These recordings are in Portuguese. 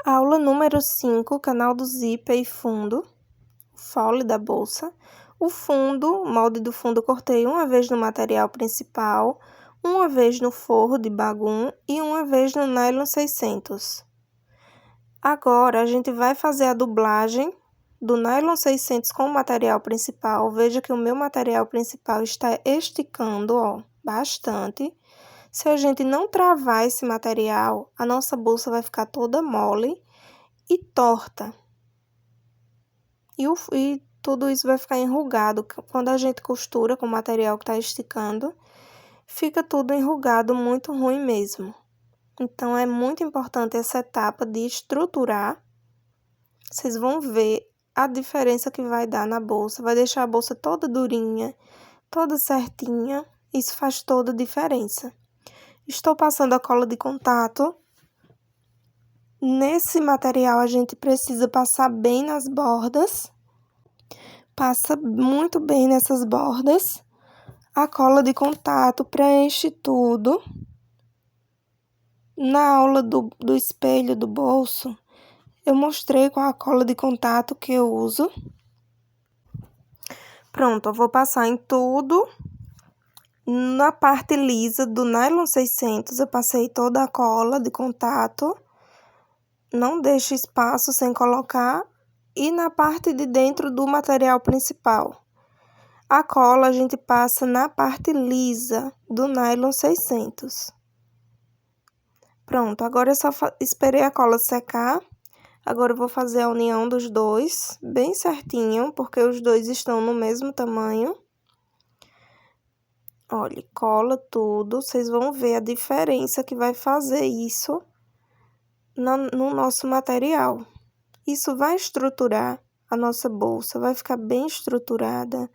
Aula número 5, canal do zíper e fundo, fole da bolsa. O fundo, o molde do fundo cortei uma vez no material principal, uma vez no forro de bagum e uma vez no nylon 600. Agora, a gente vai fazer a dublagem do nylon 600 com o material principal. Veja que o meu material principal está esticando, ó, bastante. Se a gente não travar esse material, a nossa bolsa vai ficar toda mole e torta. E tudo isso vai ficar enrugado. Quando a gente costura com o material que está esticando, fica tudo enrugado, muito ruim mesmo. Então, é muito importante essa etapa de estruturar. Vocês vão ver a diferença que vai dar na bolsa. Vai deixar a bolsa toda durinha, toda certinha. Isso faz toda a diferença. Estou passando a cola de contato. Nesse material, a gente precisa passar bem nas bordas. Passa muito bem nessas bordas. A cola de contato preenche tudo. Na aula do espelho do bolso, eu mostrei com a cola de contato que eu uso. Pronto, eu vou passar em tudo. Na parte lisa do nylon 600, eu passei toda a cola de contato. Não deixe espaço sem colocar. E na parte de dentro do material principal. A cola a gente passa na parte lisa do nylon 600. Pronto, agora eu só esperei a cola secar. Agora eu vou fazer a união dos dois, bem certinho, porque os dois estão no mesmo tamanho. Olha, cola tudo, vocês vão ver a diferença que vai fazer isso no nosso material. Isso vai estruturar a nossa bolsa, vai ficar bem estruturada,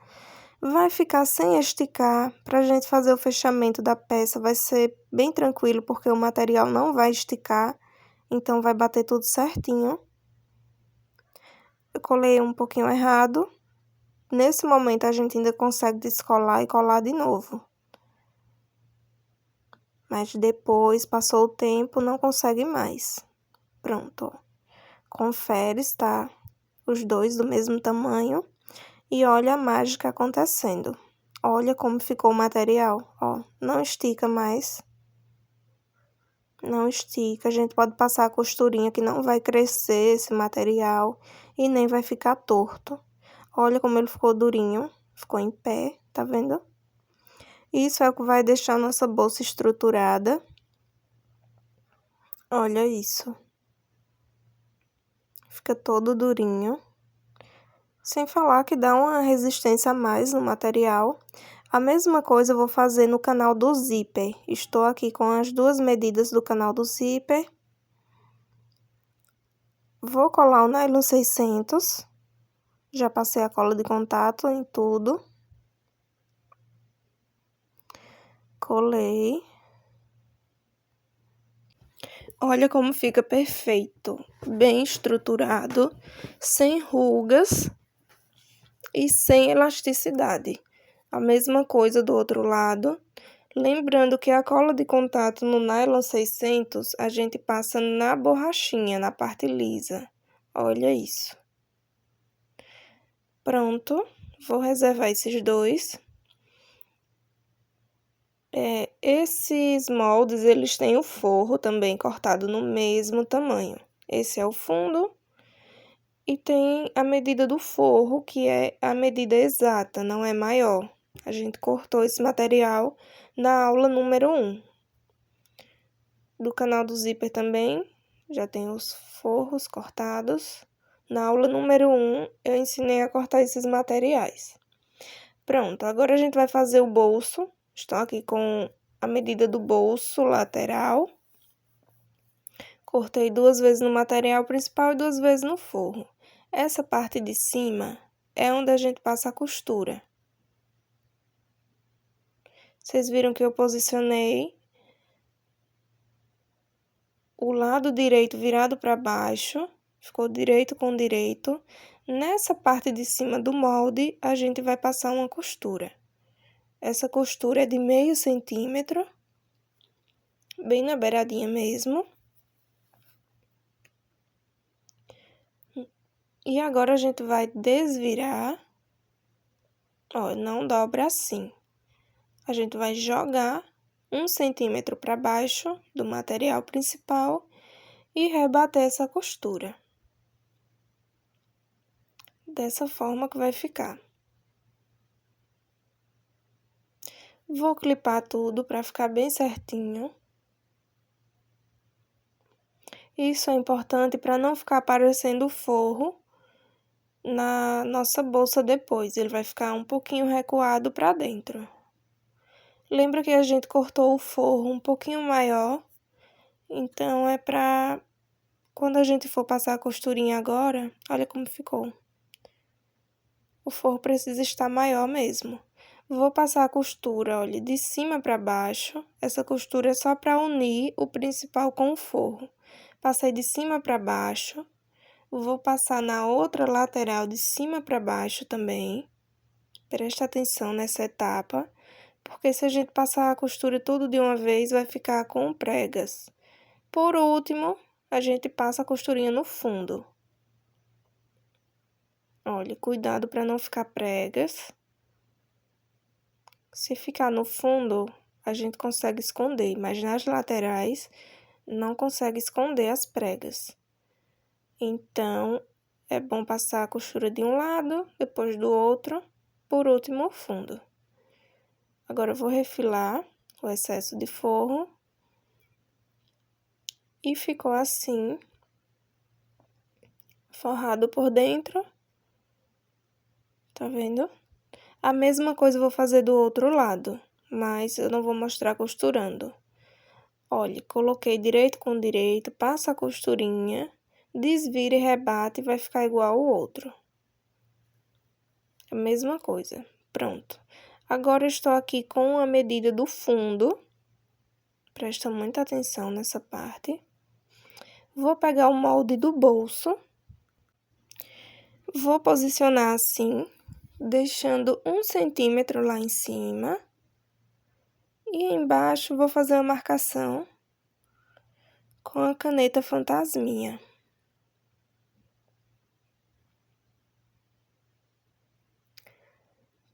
vai ficar sem esticar. Para a gente fazer o fechamento da peça vai ser bem tranquilo, porque o material não vai esticar, então vai bater tudo certinho. Eu colei um pouquinho errado. Nesse momento, a gente ainda consegue descolar e colar de novo. Mas depois, passou o tempo, não consegue mais. Pronto, ó. Confere, está os dois do mesmo tamanho. E olha a mágica acontecendo. Olha como ficou o material, ó. Não estica mais. Não estica. A gente pode passar a costurinha que não vai crescer esse material e nem vai ficar torto. Olha como ele ficou durinho. Ficou em pé, tá vendo? Isso é o que vai deixar a nossa bolsa estruturada. Olha isso. Fica todo durinho. Sem falar que dá uma resistência a mais no material. A mesma coisa eu vou fazer no canal do zíper. Estou aqui com as duas medidas do canal do zíper. Vou colar o nylon 600. Já passei a cola de contato em tudo. Colei. Olha como fica perfeito. Bem estruturado, sem rugas e sem elasticidade. A mesma coisa do outro lado. Lembrando que a cola de contato no nylon 600, a gente passa na borrachinha, na parte lisa. Olha isso. Pronto, vou reservar esses dois. Esses moldes, eles têm o forro também cortado no mesmo tamanho. Esse é o fundo. E tem a medida do forro, que é a medida exata, não é maior. A gente cortou esse material na aula número 1. Do canal do zíper também, já tem os forros cortados. Na aula número 1, eu ensinei a cortar esses materiais. Pronto, agora a gente vai fazer o bolso. Estou aqui com a medida do bolso lateral. Cortei 2 vezes no material principal e 2 vezes no forro. Essa parte de cima é onde a gente passa a costura. Vocês viram que eu posicionei o lado direito virado para baixo, ficou direito com direito. Nessa parte de cima do molde, a gente vai passar uma costura. Essa costura é de meio centímetro, bem na beiradinha mesmo. E agora a gente vai desvirar. Ó, não dobra assim. A gente vai jogar 1 centímetro para baixo do material principal e rebater essa costura. Dessa forma que vai ficar. Vou clipar tudo para ficar bem certinho. Isso é importante para não ficar aparecendo forro na nossa bolsa depois. Ele vai ficar um pouquinho recuado para dentro. Lembra que a gente cortou o forro um pouquinho maior, então é para quando a gente for passar a costurinha agora, olha como ficou. O forro precisa estar maior mesmo. Vou passar a costura, olha, de cima para baixo. Essa costura é só para unir o principal com o forro. Passei de cima para baixo. Vou passar na outra lateral de cima para baixo também. Presta atenção nessa etapa, porque se a gente passar a costura tudo de uma vez, vai ficar com pregas. Por último, a gente passa a costurinha no fundo. Olha, cuidado para não ficar pregas. Se ficar no fundo, a gente consegue esconder, mas nas laterais não consegue esconder as pregas. Então, é bom passar a costura de um lado, depois do outro, por último o fundo. Agora, eu vou refilar o excesso de forro. E ficou assim, forrado por dentro. Tá vendo? A mesma coisa eu vou fazer do outro lado, mas eu não vou mostrar costurando. Olha, coloquei direito com direito, passa a costurinha, desvira e rebate e vai ficar igual ao outro. A mesma coisa. Pronto. Agora, eu estou aqui com a medida do fundo. Presta muita atenção nessa parte. Vou pegar o molde do bolso. Vou posicionar assim, deixando 1 centímetro lá em cima. E embaixo vou fazer uma marcação com a caneta fantasminha.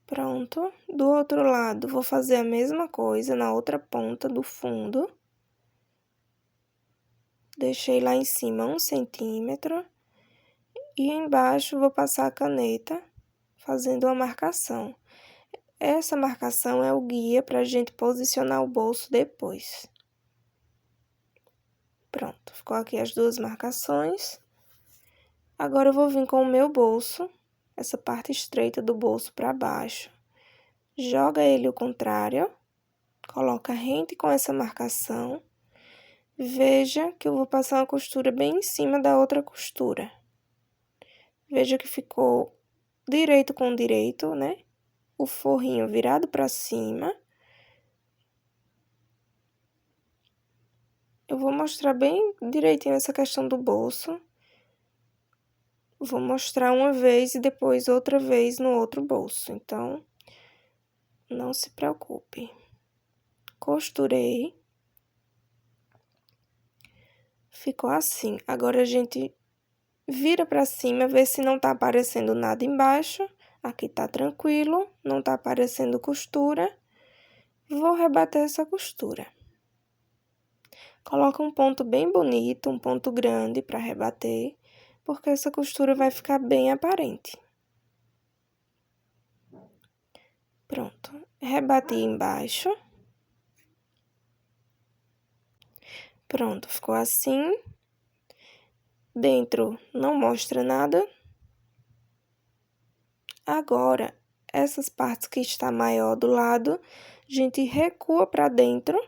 Pronto. Do outro lado, vou fazer a mesma coisa na outra ponta do fundo. Deixei lá em cima 1 centímetro. E embaixo vou passar a caneta, fazendo uma marcação. Essa marcação é o guia para a gente posicionar o bolso depois. Pronto, ficou aqui as duas marcações. Agora, eu vou vir com o meu bolso, essa parte estreita do bolso para baixo. Joga ele ao contrário, coloca rente com essa marcação. Veja que eu vou passar uma costura bem em cima da outra costura. Veja que ficou direito com direito, né? O forrinho virado para cima. Eu vou mostrar bem direitinho essa questão do bolso. Vou mostrar uma vez e depois outra vez no outro bolso. Então, não se preocupe. Costurei. Ficou assim. Agora, a gente vira para cima, vê se não tá aparecendo nada embaixo. Aqui tá tranquilo, não tá aparecendo costura. Vou rebater essa costura. Coloca um ponto bem bonito, um ponto grande para rebater, porque essa costura vai ficar bem aparente. Pronto. Rebati embaixo. Pronto, ficou assim. Dentro não mostra nada. Agora, essas partes que está maior do lado, a gente recua para dentro.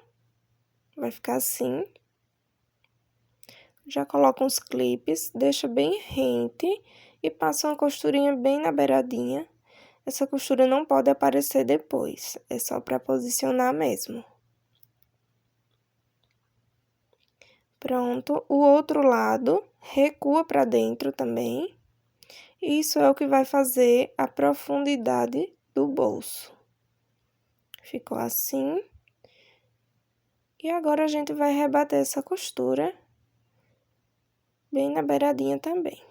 Vai ficar assim. Já coloca uns clipes, deixa bem rente e passa uma costurinha bem na beiradinha. Essa costura não pode aparecer depois, é só para posicionar mesmo. Pronto, o outro lado recua para dentro também. Isso é o que vai fazer a profundidade do bolso. Ficou assim. E agora, a gente vai rebater essa costura bem na beiradinha também.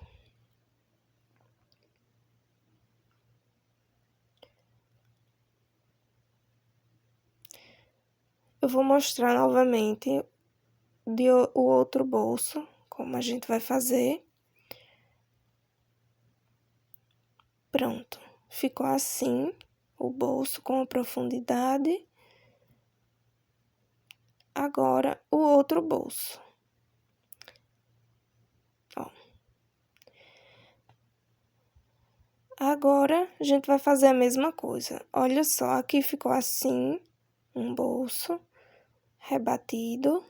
Eu vou mostrar novamente o outro bolso, como a gente vai fazer. Pronto, ficou assim o bolso com a profundidade. Agora, o outro bolso. Ó. Agora, a gente vai fazer a mesma coisa. Olha só, aqui ficou assim, um bolso rebatido.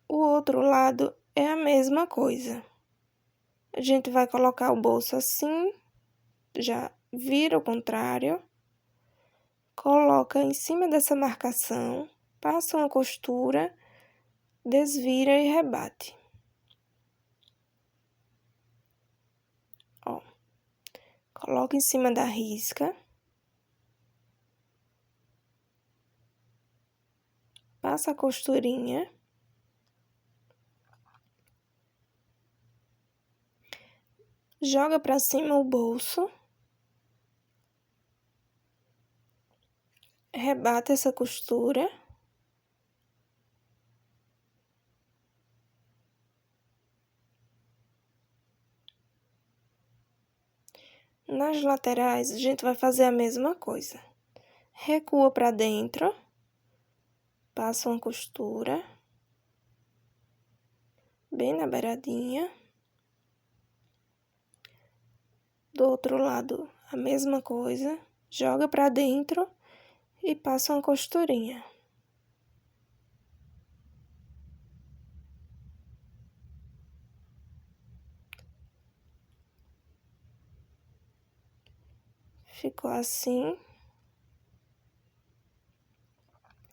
O outro lado é a mesma coisa. A gente vai colocar o bolso assim, já vira o contrário, coloca em cima dessa marcação, passa uma costura, desvira e rebate. Ó, coloca em cima da risca, passa a costurinha, joga pra cima o bolso, rebate essa costura. Nas laterais, a gente vai fazer a mesma coisa. Recua pra dentro, passa uma costura, bem na beiradinha. Do outro lado, a mesma coisa, joga pra dentro e passa uma costurinha. Ficou assim,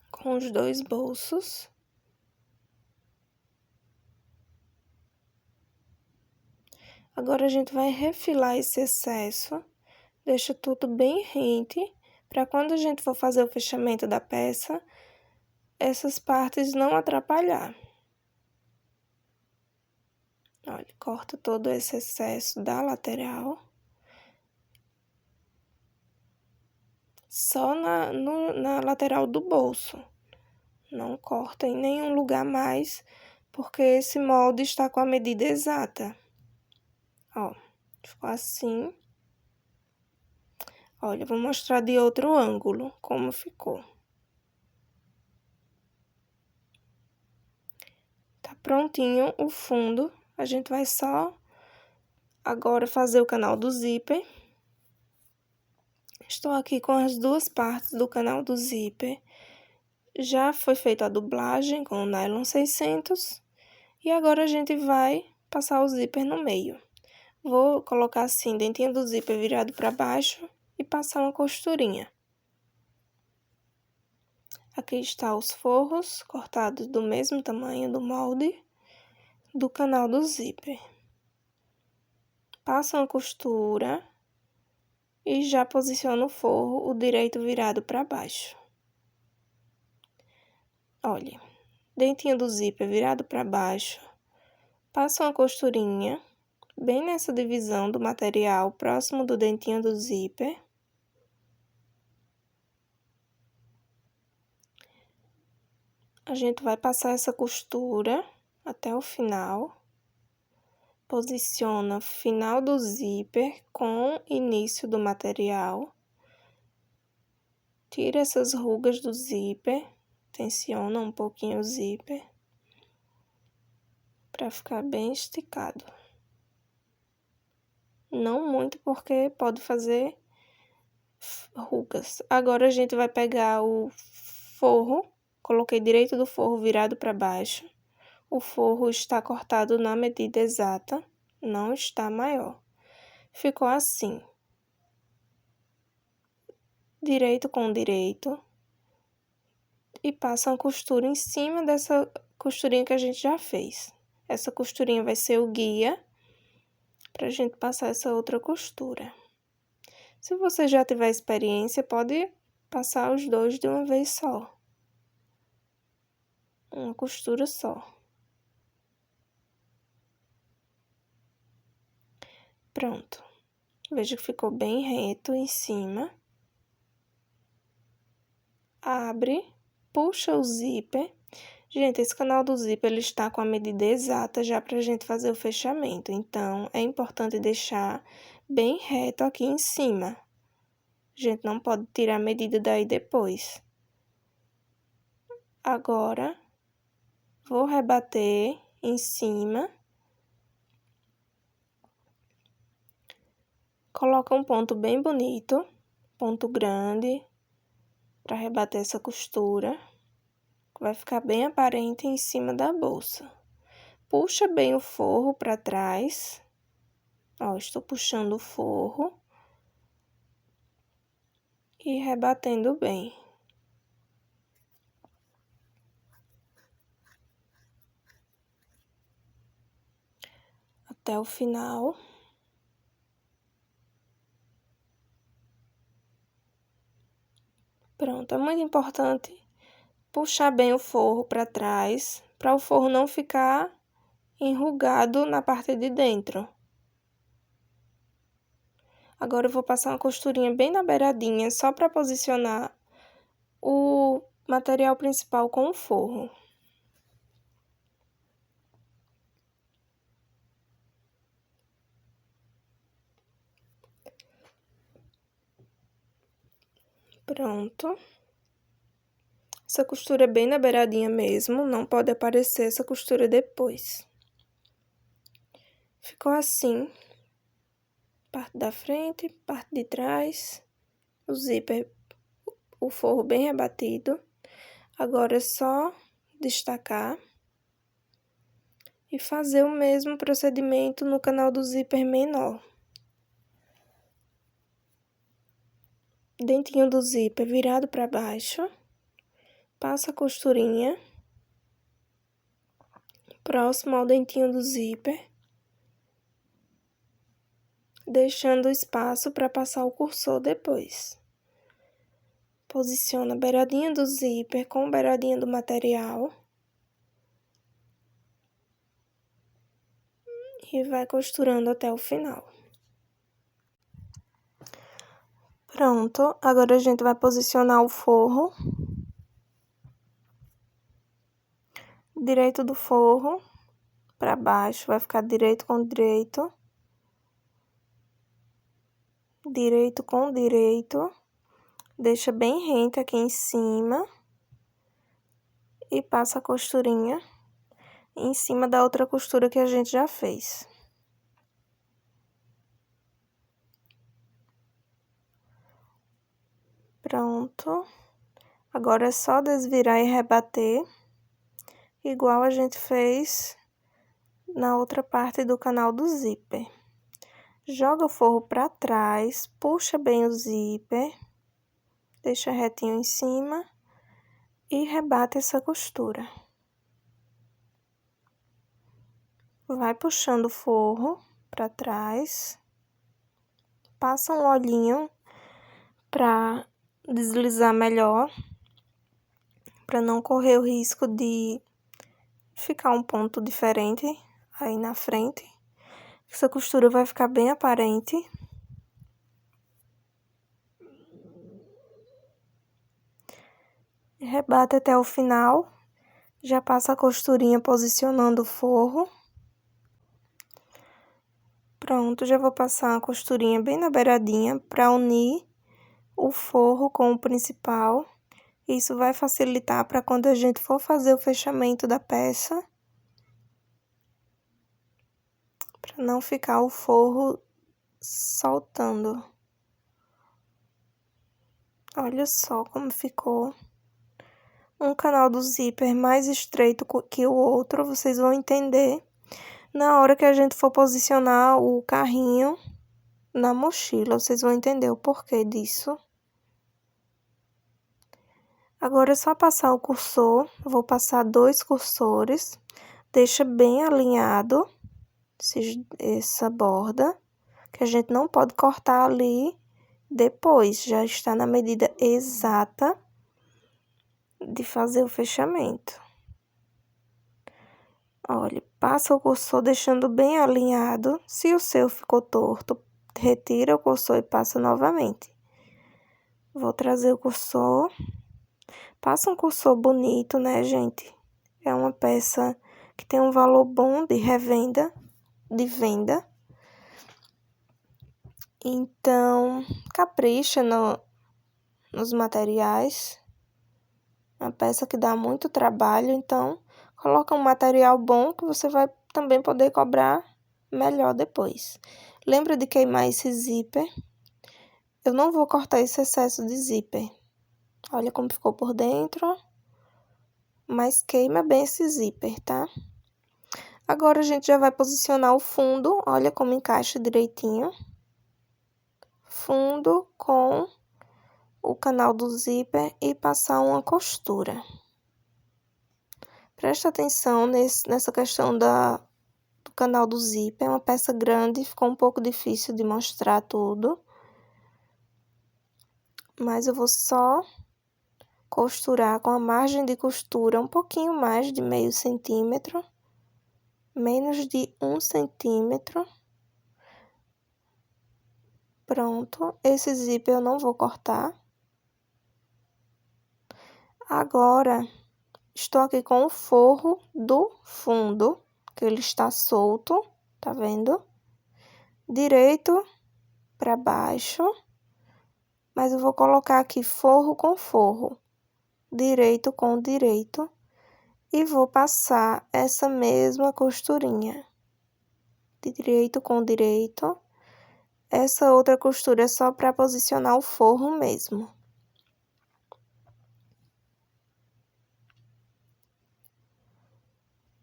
com os dois bolsos. Agora, a gente vai refilar esse excesso, deixa tudo bem rente, para quando a gente for fazer o fechamento da peça, essas partes não atrapalhar. Olha, corta todo esse excesso da lateral. Só na lateral do bolso. Não corta em nenhum lugar mais, porque esse molde está com a medida exata. Ó, ficou assim. Olha, vou mostrar de outro ângulo como ficou. Tá prontinho o fundo. A gente vai só agora fazer o canal do zíper. Estou aqui com as duas partes do canal do zíper. Já foi feita a dublagem com o nylon 600. E agora a gente vai passar o zíper no meio. Vou colocar assim, dentinho do zíper virado para baixo e passar uma costurinha. Aqui está os forros cortados do mesmo tamanho do molde do canal do zíper. Passa uma costura e já posiciona o forro, o direito virado para baixo. Olha, dentinho do zíper virado para baixo, passa uma costurinha bem nessa divisão do material, próximo do dentinho do zíper. A gente vai passar essa costura até o final. Posiciona final do zíper com início do material. Tira essas rugas do zíper. Tensiona um pouquinho o zíper. Para ficar bem esticado. Não muito, porque pode fazer rugas. Agora, a gente vai pegar o forro. Coloquei direito do forro virado para baixo. O forro está cortado na medida exata, não está maior. Ficou assim. Direito com direito. E passa uma costura em cima dessa costurinha que a gente já fez. Essa costurinha vai ser o guia pra gente passar essa outra costura. Se você já tiver experiência, pode passar os dois de uma vez só. Uma costura só. Pronto. Veja que ficou bem reto em cima. abre, puxa o zíper. Gente, esse canal do zíper, ele está com a medida exata já pra gente fazer o fechamento. Então, é importante deixar bem reto aqui em cima. A gente não pode tirar a medida daí depois. Agora, vou rebater em cima. Coloca um ponto bem bonito, ponto grande, para rebater essa costura. Vai ficar bem aparente em cima da bolsa. Puxa bem o forro para trás. Ó, estou puxando o forro e rebatendo bem. Até o final. Pronto, é muito importante puxar bem o forro para trás, para o forro não ficar enrugado na parte de dentro. Agora eu vou passar uma costurinha bem na beiradinha, só para posicionar o material principal com o forro. Pronto. Essa costura é bem na beiradinha mesmo, não pode aparecer essa costura depois. Ficou assim. Parte da frente, parte de trás, o zíper, o forro bem rebatido. Agora é só destacar e fazer o mesmo procedimento no canal do zíper menor. Dentinho do zíper virado para baixo, passa a costurinha próximo ao dentinho do zíper, deixando espaço para passar o cursor depois. Posiciona a beiradinha do zíper com a beiradinha do material e vai costurando até o final. Pronto, agora a gente vai posicionar o forro. Direito do forro para baixo, vai ficar direito com direito. Direito com direito. Deixa bem rente aqui em cima. E passa a costurinha em cima da outra costura que a gente já fez. Pronto. Agora é só desvirar e rebater, igual a gente fez na outra parte do canal do zíper. Joga o forro para trás, puxa bem o zíper, deixa retinho em cima e rebate essa costura. Vai puxando o forro para trás, passa um olhinho para deslizar melhor, para não correr o risco de ficar um ponto diferente aí na frente. Essa costura vai ficar bem aparente. Rebate até o final. Já passa a costurinha posicionando o forro. Pronto, já vou passar a costurinha bem na beiradinha para unir o forro com o principal. Isso vai facilitar para quando a gente for fazer o fechamento da peça. Para não ficar o forro soltando. Olha só como ficou. Um canal do zíper mais estreito que o outro, vocês vão entender na hora que a gente for posicionar o carrinho na mochila. Vocês vão entender o porquê disso. Agora é só passar o cursor. Eu vou passar 2 cursores. Deixa bem alinhado essa borda, que a gente não pode cortar ali depois. Já está na medida exata de fazer o fechamento. Olha, passa o cursor deixando bem alinhado. Se o seu ficou torto, retira o cursor e passa novamente. Vou trazer o cursor Passa um cursor bonito, né, gente? É uma peça que tem um valor bom de revenda, de venda. Então, capricha nos materiais. Uma peça que dá muito trabalho, então coloca um material bom que você vai também poder cobrar melhor depois. Lembra de queimar esse zíper. Eu não vou cortar esse excesso de zíper. Olha como ficou por dentro. Mas queima bem esse zíper, tá? Agora a gente já vai posicionar o fundo. Olha como encaixa direitinho. Fundo com o canal do zíper e passar uma costura. Presta atenção nessa questão do canal do zíper. É uma peça grande, ficou um pouco difícil de mostrar tudo. Mas eu vou só costurar com a margem de costura um pouquinho mais de meio centímetro. Menos de 1 centímetro. Pronto, esse zíper eu não vou cortar. Agora, estou aqui com o forro do fundo, que ele está solto, tá vendo? Direito para baixo, mas eu vou colocar aqui forro com forro, direito com direito, e vou passar essa mesma costurinha, direito com direito. Essa outra costura é só para posicionar o forro mesmo.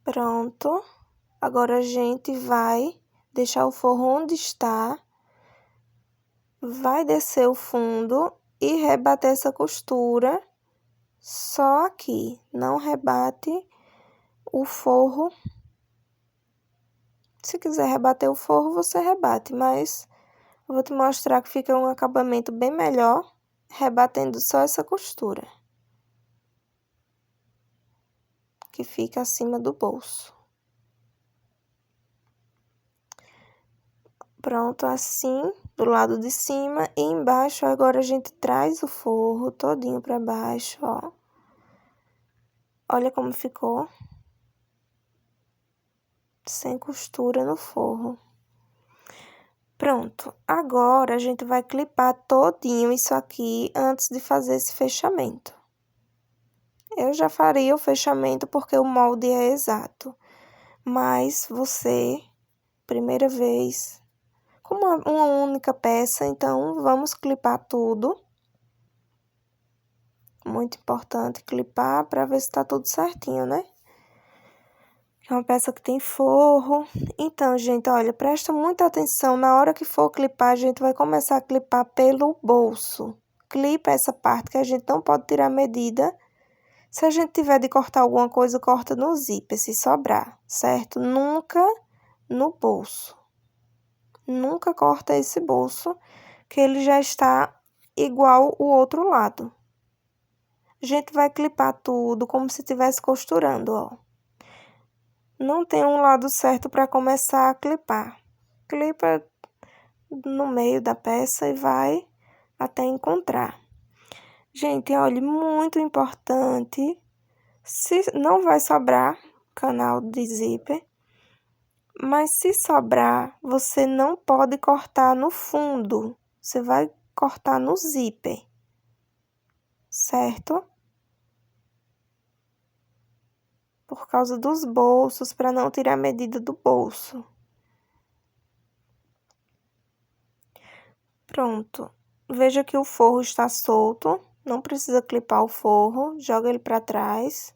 Pronto. Agora a gente vai deixar o forro onde está. Vai descer o fundo e rebater essa costura só aqui. Não rebate o forro. Se quiser rebater o forro, você rebate, mas eu vou te mostrar que fica um acabamento bem melhor rebatendo só essa costura, que fica acima do bolso. Pronto, assim, do lado de cima e embaixo, agora a gente traz o forro todinho para baixo, ó. Olha como ficou. Sem costura no forro. Pronto, agora a gente vai clipar todinho isso aqui antes de fazer esse fechamento. Eu já faria o fechamento porque o molde é exato, mas você, primeira vez, como uma única peça, então vamos clipar tudo. Muito importante clipar para ver se tá tudo certinho, né? É uma peça que tem forro. Então, gente, olha, presta muita atenção. Na hora que for clipar, a gente vai começar a clipar pelo bolso. Clipa essa parte que a gente não pode tirar medida. Se a gente tiver de cortar alguma coisa, corta no zíper, se sobrar, certo? Nunca no bolso. Nunca corta esse bolso, que ele já está igual o outro lado. A gente vai clipar tudo como se estivesse costurando, ó. Não tem um lado certo para começar a clipar. Clipa no meio da peça e vai até encontrar. Gente, olha, muito importante. Se não vai sobrar canal de zíper, mas se sobrar, você não pode cortar no fundo. Você vai cortar no zíper, certo? Por causa dos bolsos, para não tirar a medida do bolso. Pronto. Veja que o forro está solto. Não precisa clipar o forro. Joga ele para trás.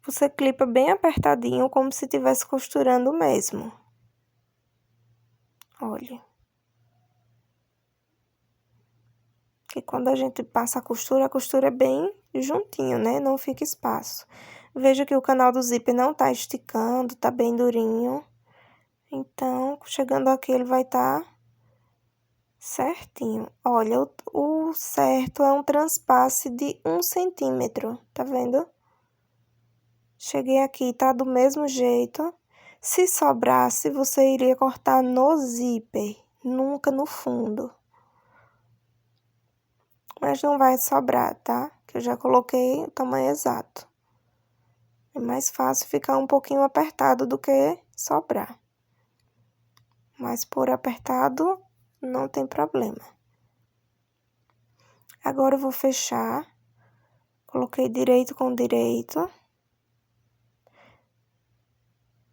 Você clipa bem apertadinho, como se estivesse costurando mesmo. Olha. Que quando a gente passa a costura é bem juntinho, né? Não fica espaço. Veja que o canal do zíper não tá esticando, tá bem durinho. Então, chegando aqui, ele vai estar certinho. Olha, o certo é um transpasse de 1 centímetro, tá vendo? Cheguei aqui, tá do mesmo jeito. Se sobrasse, você iria cortar no zíper, nunca no fundo. Mas não vai sobrar, tá? Eu já coloquei o tamanho exato. É mais fácil ficar um pouquinho apertado do que sobrar. Mas por apertado, não tem problema. Agora eu vou fechar. Coloquei direito com direito.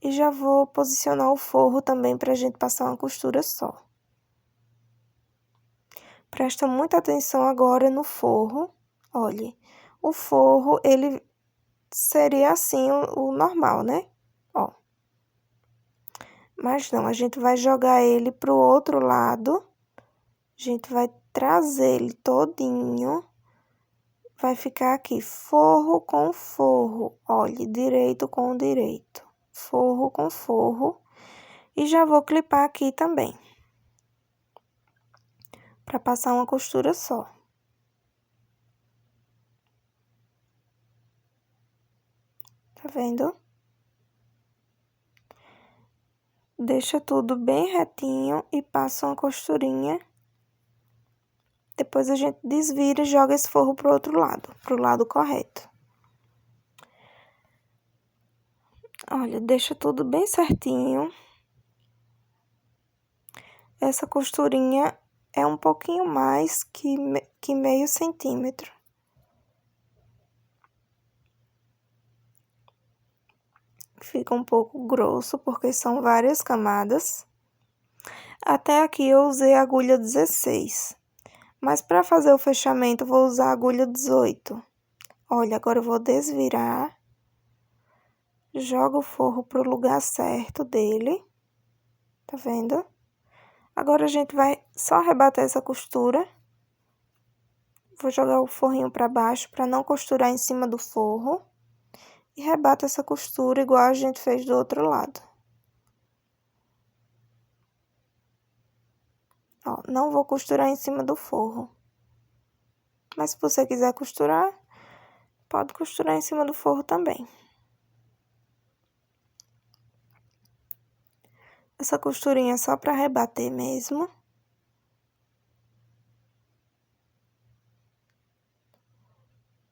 E já vou posicionar o forro também pra gente passar uma costura só. Presta muita atenção agora no forro. Olha, o forro, ele seria assim o normal, né? Ó. Mas não, a gente vai jogar ele pro outro lado. A gente vai trazer ele todinho. Vai ficar aqui, forro com forro. Olha, direito com direito. Forro com forro. E já vou clipar aqui também. Pra passar uma costura só. Tá vendo? Deixa tudo bem retinho e passa uma costurinha. Depois a gente desvira e joga esse forro pro outro lado, pro lado correto. Olha, deixa tudo bem certinho. Essa costurinha é um pouquinho mais que meio centímetro. Fica um pouco grosso, porque são várias camadas. Até aqui eu usei a agulha 16. Mas para fazer o fechamento, eu vou usar a agulha 18. Olha, agora eu vou desvirar. Jogo o forro pro lugar certo dele. Tá vendo? Agora a gente vai só rebater essa costura. Vou jogar o forrinho para baixo para não costurar em cima do forro. E rebato essa costura igual a gente fez do outro lado. Ó, não vou costurar em cima do forro. Mas se você quiser costurar, pode costurar em cima do forro também. Essa costurinha é só para rebater mesmo.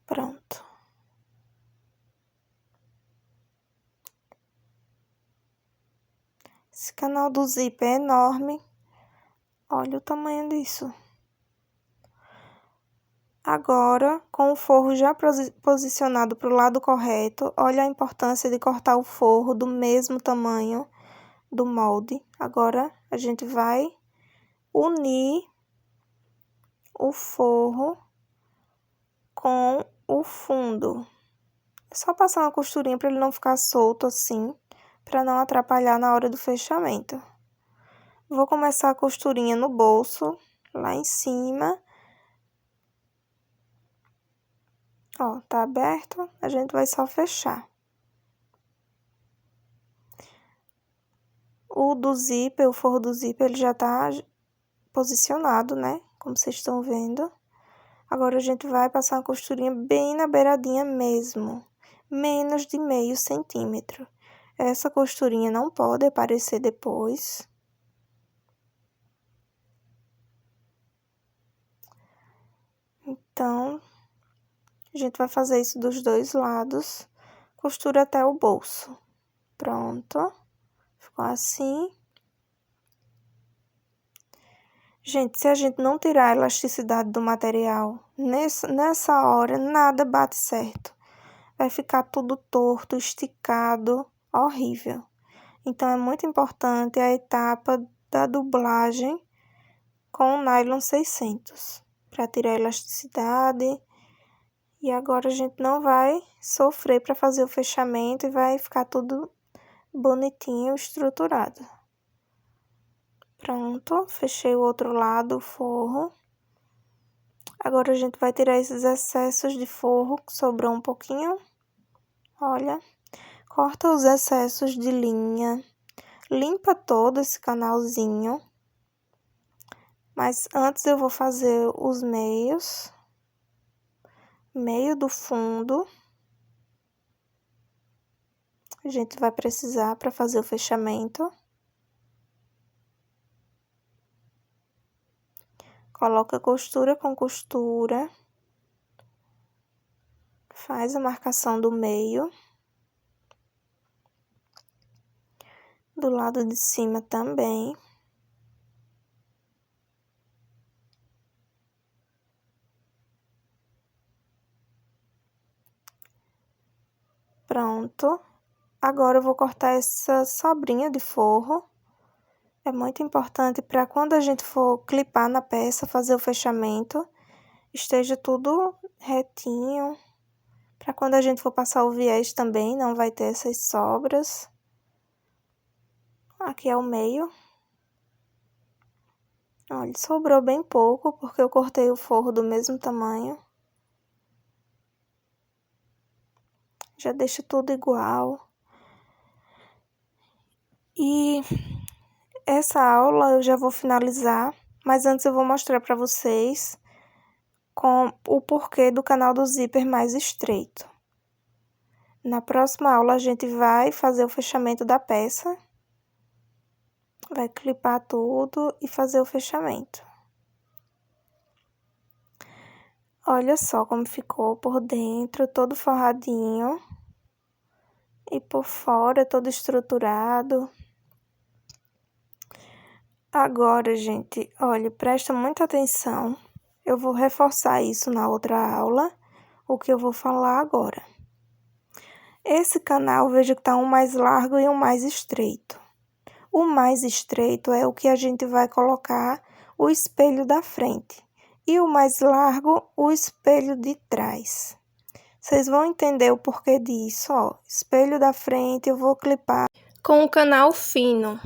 Pronto. Esse canal do zíper é enorme. Olha o tamanho disso. Agora, com o forro já posicionado para o lado correto, olha a importância de cortar o forro do mesmo tamanho do molde. Agora, a gente vai unir o forro com o fundo. É só passar uma costurinha para ele não ficar solto assim, para não atrapalhar na hora do fechamento. Vou começar a costurinha no bolso, lá em cima. Ó, tá aberto, a gente vai só fechar. O do zíper, o forro do zíper, ele já tá posicionado, né? Como vocês estão vendo. Agora, a gente vai passar uma costurinha bem na beiradinha mesmo. Menos de meio centímetro. Essa costurinha não pode aparecer depois. Então, a gente vai fazer isso dos dois lados. Costura até o bolso. Pronto. Ficou assim. Gente, se a gente não tirar a elasticidade do material, nessa hora, nada bate certo. Vai ficar tudo torto, esticado, horrível. Então, é muito importante a etapa da dublagem com o nylon 600, para tirar a elasticidade. E agora, a gente não vai sofrer para fazer o fechamento e vai ficar tudo bonitinho, estruturado. Pronto, fechei o outro lado, o forro. Agora, a gente vai tirar esses excessos de forro, que sobrou um pouquinho. Olha, corta os excessos de linha. Limpa todo esse canalzinho. Mas antes eu vou fazer os meios. Meio do fundo. A gente vai precisar para fazer o fechamento. Coloca costura com costura. Faz a marcação do meio. Do lado de cima também. Pronto. Agora eu vou cortar essa sobrinha de forro. É muito importante para quando a gente for clipar na peça, fazer o fechamento, esteja tudo retinho. Para quando a gente for passar o viés também, não vai ter essas sobras. Aqui é o meio. Olha, sobrou bem pouco, porque eu cortei o forro do mesmo tamanho. Já deixo tudo igual. E essa aula eu já vou finalizar, mas antes eu vou mostrar para vocês com o porquê do canal do zíper mais estreito. Na próxima aula a gente vai fazer o fechamento da peça. Vai clipar tudo e fazer o fechamento. Olha só como ficou por dentro, todo forradinho. E por fora, todo estruturado. Agora, gente, olha, presta muita atenção. Eu vou reforçar isso na outra aula, o que eu vou falar agora. Esse canal, veja que tá um mais largo e um mais estreito. O mais estreito é o que a gente vai colocar o espelho da frente. E o mais largo, o espelho de trás. Vocês vão entender o porquê disso, ó. Espelho da frente eu vou clipar com o canal fino.